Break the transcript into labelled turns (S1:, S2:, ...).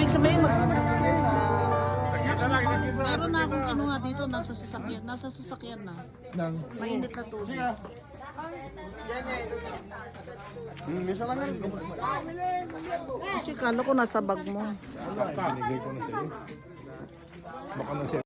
S1: ibig sabihin meron na akong kinuha dito, nasa sasakyan na. Mainit na tubig.
S2: Isa lang yan.
S1: Kasi kala ko nasa bag mo.
S2: Baka nigay ko na sa'yo. Baka na siya.